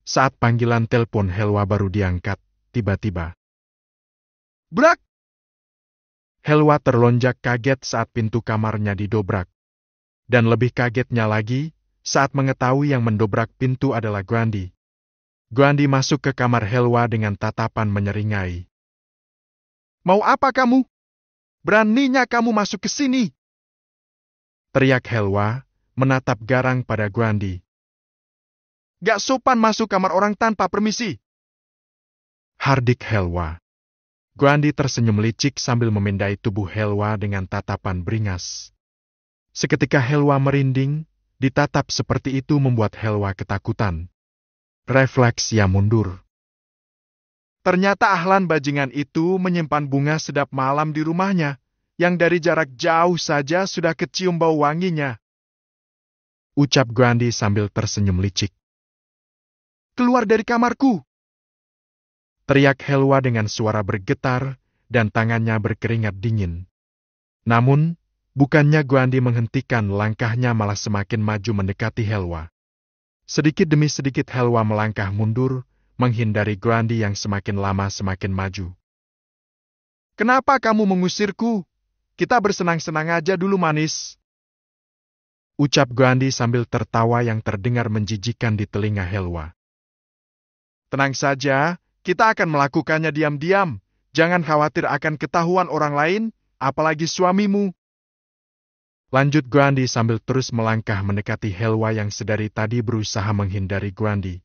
Saat panggilan telepon Helwa baru diangkat, tiba-tiba. Brak! Helwa terlonjak kaget saat pintu kamarnya didobrak. Dan lebih kagetnya lagi, saat mengetahui yang mendobrak pintu adalah Gwandi. Gwandi masuk ke kamar Helwa dengan tatapan menyeringai. Mau apa kamu? Beraninya kamu masuk ke sini? Teriak Helwa, menatap garang pada Gwandi. Gak sopan masuk kamar orang tanpa permisi. Hardik Helwa. Gwandi tersenyum licik sambil memindai tubuh Helwa dengan tatapan beringas. Seketika Helwa merinding, ditatap seperti itu membuat Helwa ketakutan. Refleks ia mundur. Ternyata Ahlan bajingan itu menyimpan bunga sedap malam di rumahnya, yang dari jarak jauh saja sudah kecium bau wanginya. Ucap Gwandi sambil tersenyum licik. Keluar dari kamarku! Teriak Helwa dengan suara bergetar dan tangannya berkeringat dingin. Namun, bukannya Gwandi menghentikan langkahnya malah semakin maju mendekati Helwa. Sedikit demi sedikit Helwa melangkah mundur, menghindari Gwandi yang semakin lama semakin maju. Kenapa kamu mengusirku? Kita bersenang-senang aja dulu manis. Ucap Gwandi sambil tertawa yang terdengar menjijikkan di telinga Helwa. Tenang saja. Kita akan melakukannya diam-diam. Jangan khawatir akan ketahuan orang lain, apalagi suamimu. Lanjut Gwandi sambil terus melangkah mendekati Helwa yang sedari tadi berusaha menghindari Gwandi.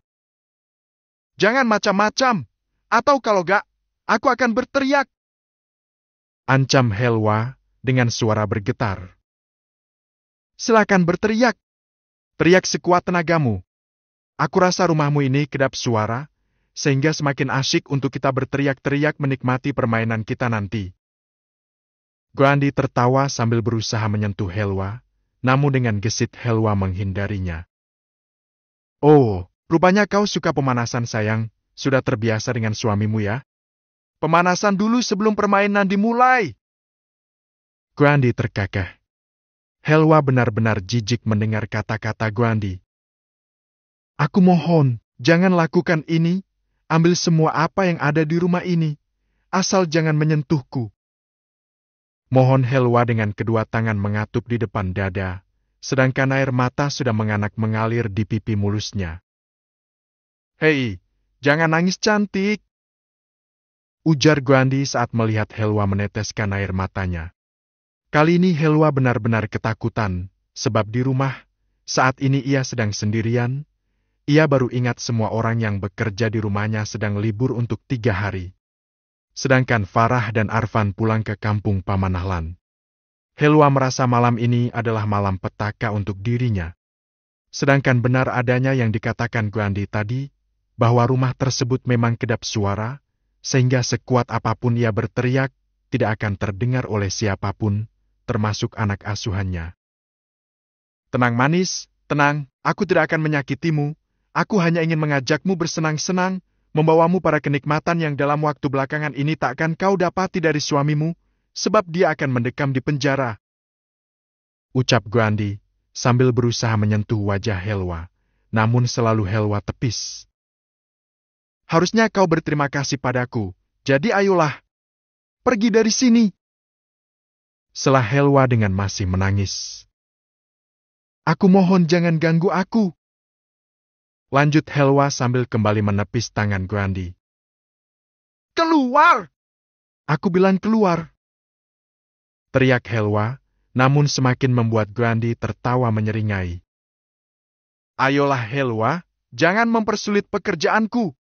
Jangan macam-macam, atau kalau gak, aku akan berteriak. Ancam Helwa dengan suara bergetar. Silakan berteriak. Teriak sekuat tenagamu. Aku rasa rumahmu ini kedap suara, sehingga semakin asyik untuk kita berteriak-teriak menikmati permainan kita nanti. Gwandi tertawa sambil berusaha menyentuh Helwa, namun dengan gesit Helwa menghindarinya. Oh, rupanya kau suka pemanasan sayang, sudah terbiasa dengan suamimu ya? Pemanasan dulu sebelum permainan dimulai. Gwandi terkekeh. Helwa benar-benar jijik mendengar kata-kata Gwandi. Aku mohon, jangan lakukan ini. Ambil semua apa yang ada di rumah ini, asal jangan menyentuhku. Mohon Helwa dengan kedua tangan mengatup di depan dada, sedangkan air mata sudah menganak mengalir di pipi mulusnya. Hei, Jangan nangis cantik, ujar Guandi saat melihat Helwa meneteskan air matanya. Kali ini Helwa benar-benar ketakutan, sebab di rumah, saat ini ia sedang sendirian. Ia baru ingat semua orang yang bekerja di rumahnya sedang libur untuk 3 hari. Sedangkan Farah dan Arfan pulang ke kampung Paman Ahlan. Helwa merasa malam ini adalah malam petaka untuk dirinya. Sedangkan benar adanya yang dikatakan Guandi tadi, bahwa rumah tersebut memang kedap suara, sehingga sekuat apapun ia berteriak, tidak akan terdengar oleh siapapun, termasuk anak asuhannya. Tenang manis, tenang, aku tidak akan menyakitimu. Aku hanya ingin mengajakmu bersenang-senang, membawamu pada kenikmatan yang dalam waktu belakangan ini takkan kau dapati dari suamimu, sebab dia akan mendekam di penjara. Ucap Guandi, sambil berusaha menyentuh wajah Helwa, namun selalu Helwa tepis. Harusnya kau berterima kasih padaku, jadi ayolah, pergi dari sini. Selah Helwa dengan masih menangis. Aku mohon jangan ganggu aku. Lanjut Helwa sambil kembali menepis tangan Guandi. Keluar! Aku bilang keluar. Teriak Helwa, namun semakin membuat Guandi tertawa menyeringai. Ayolah Helwa, jangan mempersulit pekerjaanku.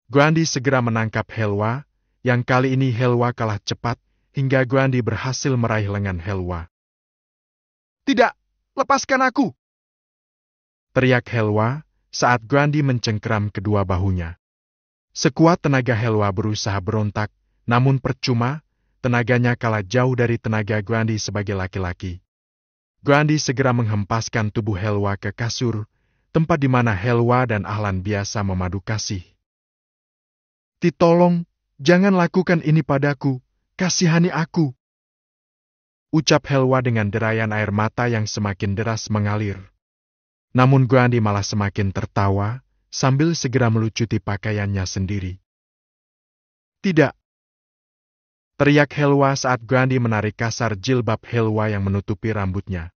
Guandi segera menangkap Helwa, yang kali ini Helwa kalah cepat, hingga Guandi berhasil meraih lengan Helwa. Tidak, lepaskan aku! Teriak Helwa, saat Guandi mencengkeram kedua bahunya. Sekuat tenaga Helwa berusaha berontak, namun percuma, tenaganya kalah jauh dari tenaga Guandi sebagai laki-laki. Guandi segera menghempaskan tubuh Helwa ke kasur, tempat di mana Helwa dan Ahlan biasa memadu kasih. Tolong, jangan lakukan ini padaku, kasihani aku. Ucap Helwa dengan derayan air mata yang semakin deras mengalir. Namun Guandi malah semakin tertawa, sambil segera melucuti pakaiannya sendiri. Tidak! Teriak Helwa saat Guandi menarik kasar jilbab Helwa yang menutupi rambutnya.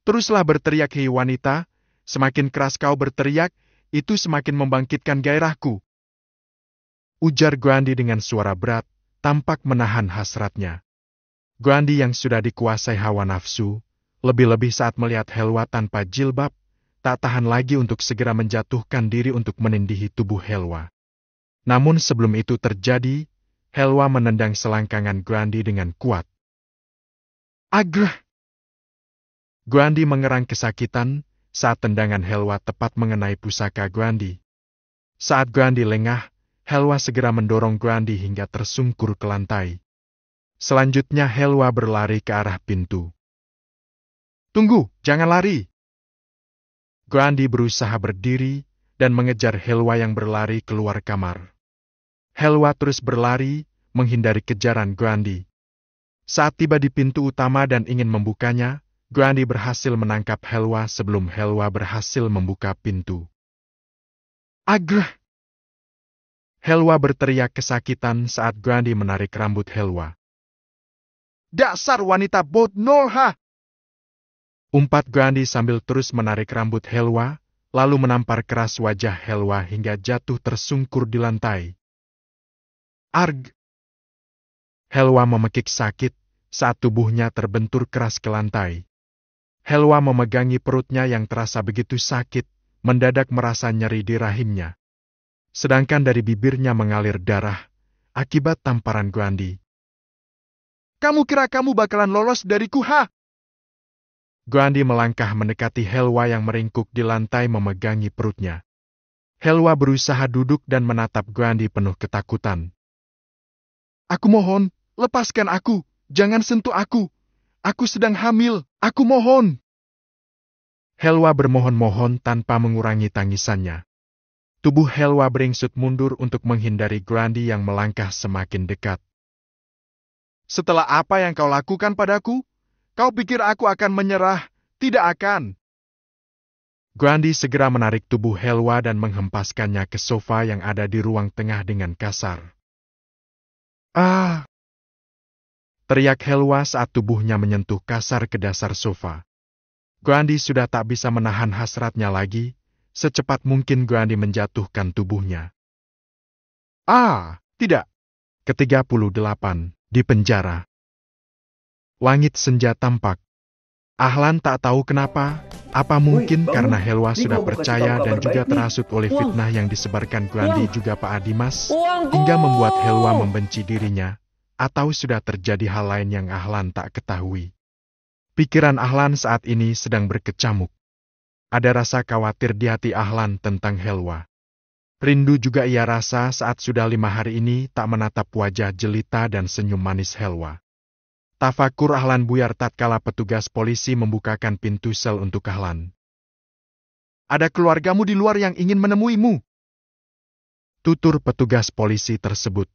Teruslah berteriak hei wanita, semakin keras kau berteriak, itu semakin membangkitkan gairahku. Ujar Guandi dengan suara berat, tampak menahan hasratnya. Guandi yang sudah dikuasai hawa nafsu, lebih-lebih saat melihat Helwa tanpa jilbab, tak tahan lagi untuk segera menjatuhkan diri untuk menindihi tubuh Helwa. Namun sebelum itu terjadi, Helwa menendang selangkangan Guandi dengan kuat. Agrah! Guandi mengerang kesakitan saat tendangan Helwa tepat mengenai pusaka Guandi. Saat Guandi lengah, Helwa segera mendorong Guandi hingga tersungkur ke lantai. Selanjutnya Helwa berlari ke arah pintu. Tunggu, jangan lari! Guandi berusaha berdiri dan mengejar Helwa yang berlari keluar kamar. Helwa terus berlari, menghindari kejaran Guandi. Saat tiba di pintu utama dan ingin membukanya, Guandi berhasil menangkap Helwa sebelum Helwa berhasil membuka pintu. Agrah! Helwa berteriak kesakitan saat Guandi menarik rambut Helwa. Dasar wanita bodoh, ha! Umpat Guandi sambil terus menarik rambut Helwa, lalu menampar keras wajah Helwa hingga jatuh tersungkur di lantai. Arg! Helwa memekik sakit saat tubuhnya terbentur keras ke lantai. Helwa memegangi perutnya yang terasa begitu sakit, mendadak merasa nyeri di rahimnya. Sedangkan dari bibirnya mengalir darah, akibat tamparan Guandi. Kamu kira kamu bakalan lolos dariku, ha? Guandi melangkah mendekati Helwa yang meringkuk di lantai memegangi perutnya. Helwa berusaha duduk dan menatap Guandi penuh ketakutan. Aku mohon, lepaskan aku, jangan sentuh aku. Aku sedang hamil, aku mohon. Helwa bermohon-mohon tanpa mengurangi tangisannya. Tubuh Helwa beringsut mundur untuk menghindari Guandi yang melangkah semakin dekat. Setelah apa yang kau lakukan padaku, kau pikir aku akan menyerah? Tidak akan. Guandi segera menarik tubuh Helwa dan menghempaskannya ke sofa yang ada di ruang tengah dengan kasar. Ah! Teriak Helwa saat tubuhnya menyentuh kasar ke dasar sofa. Guandi sudah tak bisa menahan hasratnya lagi, secepat mungkin Guandi menjatuhkan tubuhnya. Ah, tidak. Ke-38, di penjara. Langit senja tampak. Ahlan tak tahu kenapa, apa mungkin karena Helwa sudah percaya dan juga terhasut oleh fitnah yang disebarkan Guandi juga Pak Adimas, hingga membuat Helwa membenci dirinya, atau sudah terjadi hal lain yang Ahlan tak ketahui. Pikiran Ahlan saat ini sedang berkecamuk. Ada rasa khawatir di hati Ahlan tentang Helwa. Rindu juga ia rasa saat sudah 5 hari ini tak menatap wajah jelita dan senyum manis Helwa. Tafakur Ahlan buyar tatkala petugas polisi membukakan pintu sel untuk Ahlan. Ada keluargamu di luar yang ingin menemuimu. Tutur petugas polisi tersebut.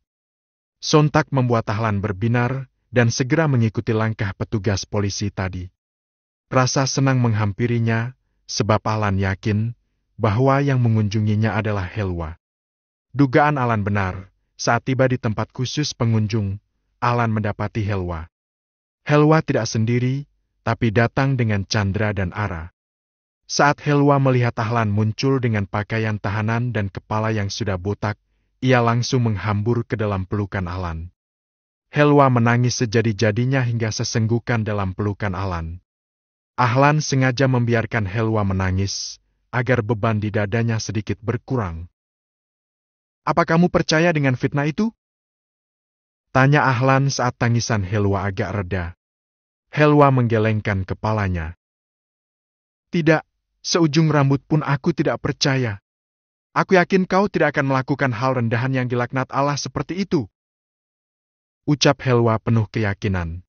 Sontak membuat Ahlan berbinar dan segera mengikuti langkah petugas polisi tadi. Rasa senang menghampirinya, sebab Ahlan yakin bahwa yang mengunjunginya adalah Helwa. Dugaan Ahlan benar, saat tiba di tempat khusus pengunjung, Ahlan mendapati Helwa. Helwa tidak sendiri, tapi datang dengan Chandra dan Ara. Saat Helwa melihat Ahlan muncul dengan pakaian tahanan dan kepala yang sudah botak, ia langsung menghambur ke dalam pelukan Ahlan. Helwa menangis sejadi-jadinya hingga sesenggukan dalam pelukan Ahlan. Ahlan sengaja membiarkan Helwa menangis, agar beban di dadanya sedikit berkurang. Apa kamu percaya dengan fitnah itu? Tanya Ahlan saat tangisan Helwa agak reda. Helwa menggelengkan kepalanya. Tidak, seujung rambut pun aku tidak percaya. Aku yakin kau tidak akan melakukan hal rendahan yang dilaknat Allah seperti itu. Ucap Helwa penuh keyakinan.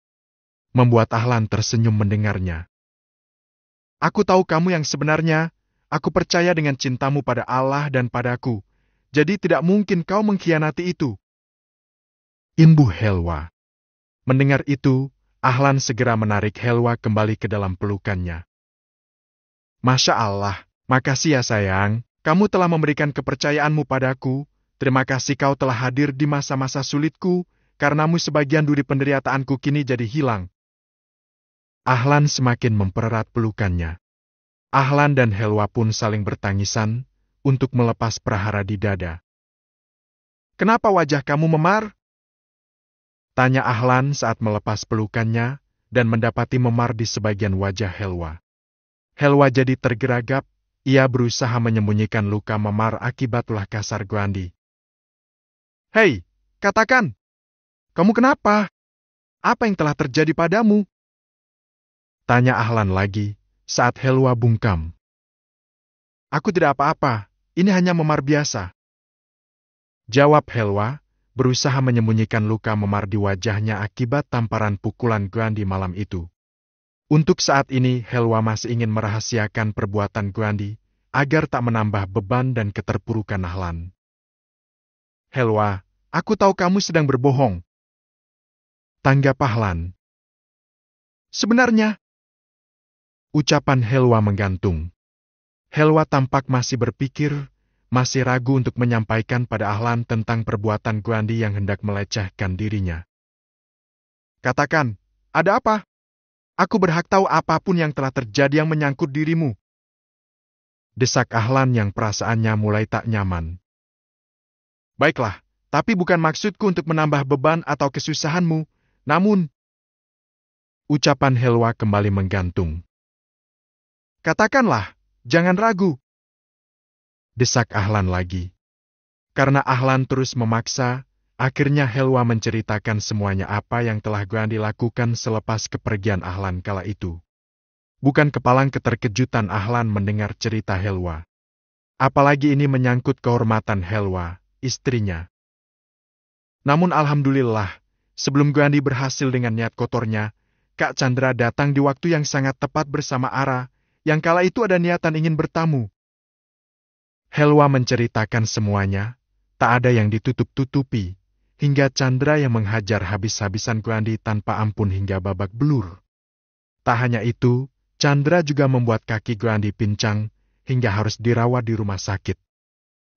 Membuat Ahlan tersenyum mendengarnya. Aku tahu kamu yang sebenarnya. Aku percaya dengan cintamu pada Allah dan padaku, jadi tidak mungkin kau mengkhianati itu. Imbuh Helwa. Mendengar itu, Ahlan segera menarik Helwa kembali ke dalam pelukannya. Masya Allah, makasih ya sayang, kamu telah memberikan kepercayaanmu padaku, terima kasih kau telah hadir di masa-masa sulitku, karenamu sebagian duri penderitaanku kini jadi hilang. Ahlan semakin mempererat pelukannya. Ahlan dan Helwa pun saling bertangisan untuk melepas prahara di dada. Kenapa wajah kamu memar? Tanya Ahlan saat melepas pelukannya dan mendapati memar di sebagian wajah Helwa. Helwa jadi tergeragap, ia berusaha menyembunyikan luka memar akibat ulah kasar Guandi. Hei, katakan! Kamu kenapa? Apa yang telah terjadi padamu? Tanya Ahlan lagi. Saat Helwa bungkam. Aku tidak apa-apa, ini hanya memar biasa. Jawab Helwa, berusaha menyembunyikan luka memar di wajahnya akibat tamparan pukulan Guandi malam itu. Untuk saat ini, Helwa masih ingin merahasiakan perbuatan Guandi, agar tak menambah beban dan keterpurukan Ahlan. Helwa, aku tahu kamu sedang berbohong. Tanggap Ahlan. Sebenarnya, ucapan Helwa menggantung. Helwa tampak masih berpikir, masih ragu untuk menyampaikan pada Ahlan tentang perbuatan Guandi yang hendak melecehkan dirinya. Katakan, ada apa? Aku berhak tahu apapun yang telah terjadi yang menyangkut dirimu. Desak Ahlan yang perasaannya mulai tak nyaman. Baiklah, tapi bukan maksudku untuk menambah beban atau kesusahanmu, namun... Ucapan Helwa kembali menggantung. Katakanlah, jangan ragu. Desak Ahlan lagi. Karena Ahlan terus memaksa, akhirnya Helwa menceritakan semuanya apa yang telah Guandi lakukan selepas kepergian Ahlan kala itu. Bukan kepalang keterkejutan Ahlan mendengar cerita Helwa. Apalagi ini menyangkut kehormatan Helwa, istrinya. Namun alhamdulillah, sebelum Guandi berhasil dengan niat kotornya, Kak Chandra datang di waktu yang sangat tepat bersama Ara, yang kala itu ada niatan ingin bertamu. Helwa menceritakan semuanya, tak ada yang ditutup-tutupi, hingga Chandra yang menghajar habis-habisan Guandi tanpa ampun hingga babak belur. Tak hanya itu, Chandra juga membuat kaki Guandi pincang, hingga harus dirawat di rumah sakit.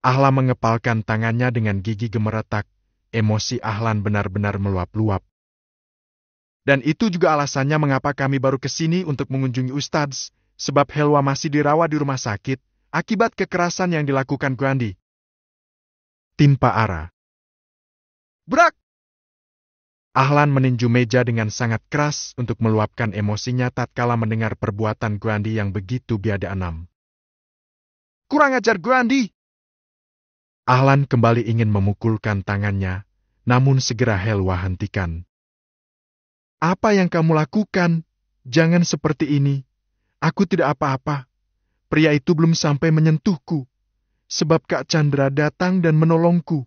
Ahlan mengepalkan tangannya dengan gigi gemeretak, emosi Ahlan benar-benar meluap-luap. Dan itu juga alasannya mengapa kami baru ke sini untuk mengunjungi Ustadz, sebab Helwa masih dirawat di rumah sakit, akibat kekerasan yang dilakukan Guandi. Timpa Ara. Brak! Ahlan meninju meja dengan sangat keras untuk meluapkan emosinya tatkala mendengar perbuatan Guandi yang begitu biada enam. Kurang ajar Guandi! Ahlan kembali ingin memukulkan tangannya, namun segera Helwa hentikan. Apa yang kamu lakukan? Jangan seperti ini. Aku tidak apa-apa. Pria itu belum sampai menyentuhku, sebab Kak Chandra datang dan menolongku.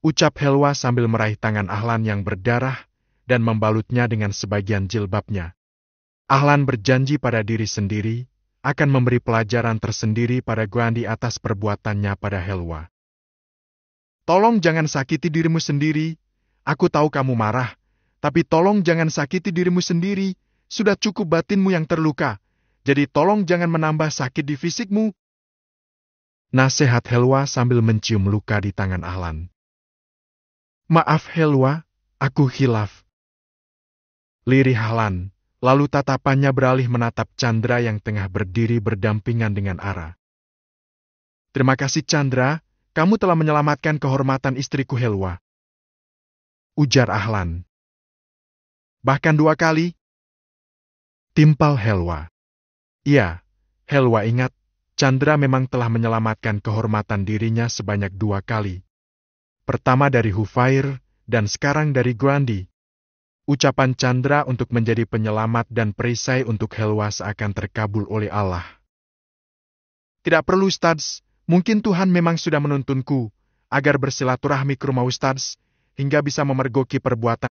Ucap Helwa sambil meraih tangan Ahlan yang berdarah dan membalutnya dengan sebagian jilbabnya. Ahlan berjanji pada diri sendiri akan memberi pelajaran tersendiri pada Guandi atas perbuatannya pada Helwa. Tolong jangan sakiti dirimu sendiri. Aku tahu kamu marah, tapi tolong jangan sakiti dirimu sendiri. Sudah cukup batinmu yang terluka, jadi tolong jangan menambah sakit di fisikmu. Nasihat Helwa sambil mencium luka di tangan Ahlan. Maaf Helwa, aku hilaf. Lirih Ahlan, lalu tatapannya beralih menatap Chandra yang tengah berdiri berdampingan dengan Ara. Terima kasih Chandra, kamu telah menyelamatkan kehormatan istriku Helwa. Ujar Ahlan. Bahkan 2 kali? Timpal Helwa. Iya, Helwa ingat, Chandra memang telah menyelamatkan kehormatan dirinya sebanyak 2 kali. Pertama dari Hufair, dan sekarang dari Guandi. Ucapan Chandra untuk menjadi penyelamat dan perisai untuk Helwa seakan terkabul oleh Allah. Tidak perlu Ustadz, mungkin Tuhan memang sudah menuntunku, agar bersilaturahmi ke rumah Ustadz, hingga bisa memergoki perbuatan